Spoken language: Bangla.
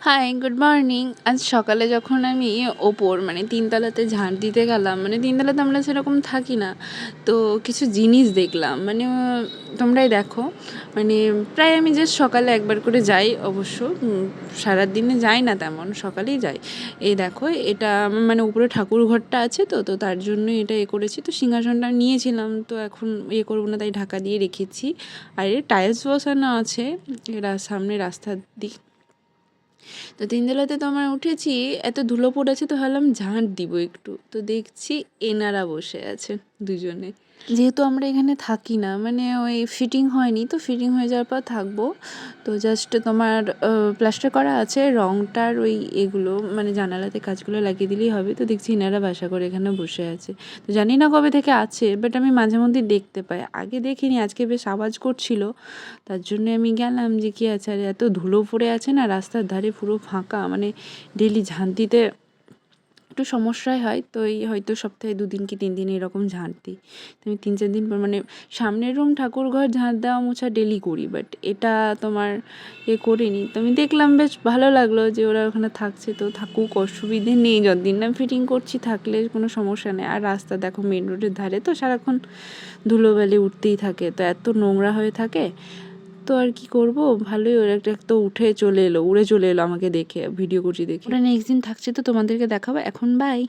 High, good morning. আজ সকালে যখন আমি ওপর মানে ৩ তলাতে ঝাঁট দিতে গেলাম, মানে ৩ তলাতে আমরা সেরকম থাকি না। তো কিছু জিনিস দেখলাম, মানে তোমরাই দেখো, মানে প্রায় আমি জাস্ট সকালে একবার করে যাই অবশ্য, সারাদিনে যাই না তেমন, সকালেই যাই। এই দেখো, এটা আমার মানে উপরে ঠাকুর ঘরটা আছে, তো তার জন্য এটা করেছি। তো সিংহাসনটা নিয়েছিলাম, তো এখন করবো না, তাই ঢাকা দিয়ে রেখেছি। আর টাইলস বসানো আছে এরা সামনে রাস্তার দিক। তো ৩ তলাতে তো আমার উঠেছি, এত ধুলো পড়েছে, তো ভাবলাম ঝাঁট দিব একটু। তো দেখছি এনারা বসে আছে দুজনে। যেহেতু আমরা এখানে থাকি না, মানে ওই ফিটিং হয়নি, তো ফিটিং হয়ে যাওয়ার পর থাকবো। তো জাস্ট তোমার প্লাস্টার করা আছে, রংটার ওই এগুলো মানে জানালাতে কাজগুলো লাগিয়ে দিলেই হবে। তো দেখছি এনারা বাসা করে এখানে বসে আছে। তো জানি না কবে থেকে আছে, বাট আমি মাঝে মধ্যে দেখতে পাই, আগে দেখিনি, আজকে বেশ আওয়াজ করছিল, তার জন্য আমি গেলাম যে কী আছে। আর এত ধুলো পড়ে আছে না, রাস্তার ধারে পুরো ফাঁকা, মানে ডেলি ঝাঁট দিতে একটু সমস্যাই হয়। তো এই হয়তো সপ্তাহে 2 দিন কি 3 দিন এরকম ঝাঁট দিই। তো আমি 3-4 দিন পর, মানে সামনের রুম ঠাকুর ঘর ঝাঁট দেওয়া মোছা ডেলি করি, বাট এটা তোমার করিনি। তো আমি দেখলাম বেশ ভালো লাগলো যে ওরা ওখানে থাকছে, তো থাকুক, অসুবিধে নেই, যতদিন না ফিটিং করছি থাকলে কোনো সমস্যা নেই। আর রাস্তা দেখো মেন রোডের ধারে, তো সারাক্ষণ ধুলোবালি উঠতেই থাকে, তো এত নোংরা হয়ে থাকে। তো আর কি করব, ভালোই ওর একটা তো উড়ে চলে এলো আমাকে দেখে, ভিডিও করছি দেখে। ওরা নেক্সট দিন থাকছে, তো তোমাদেরকে দেখাবো। এখন বাই।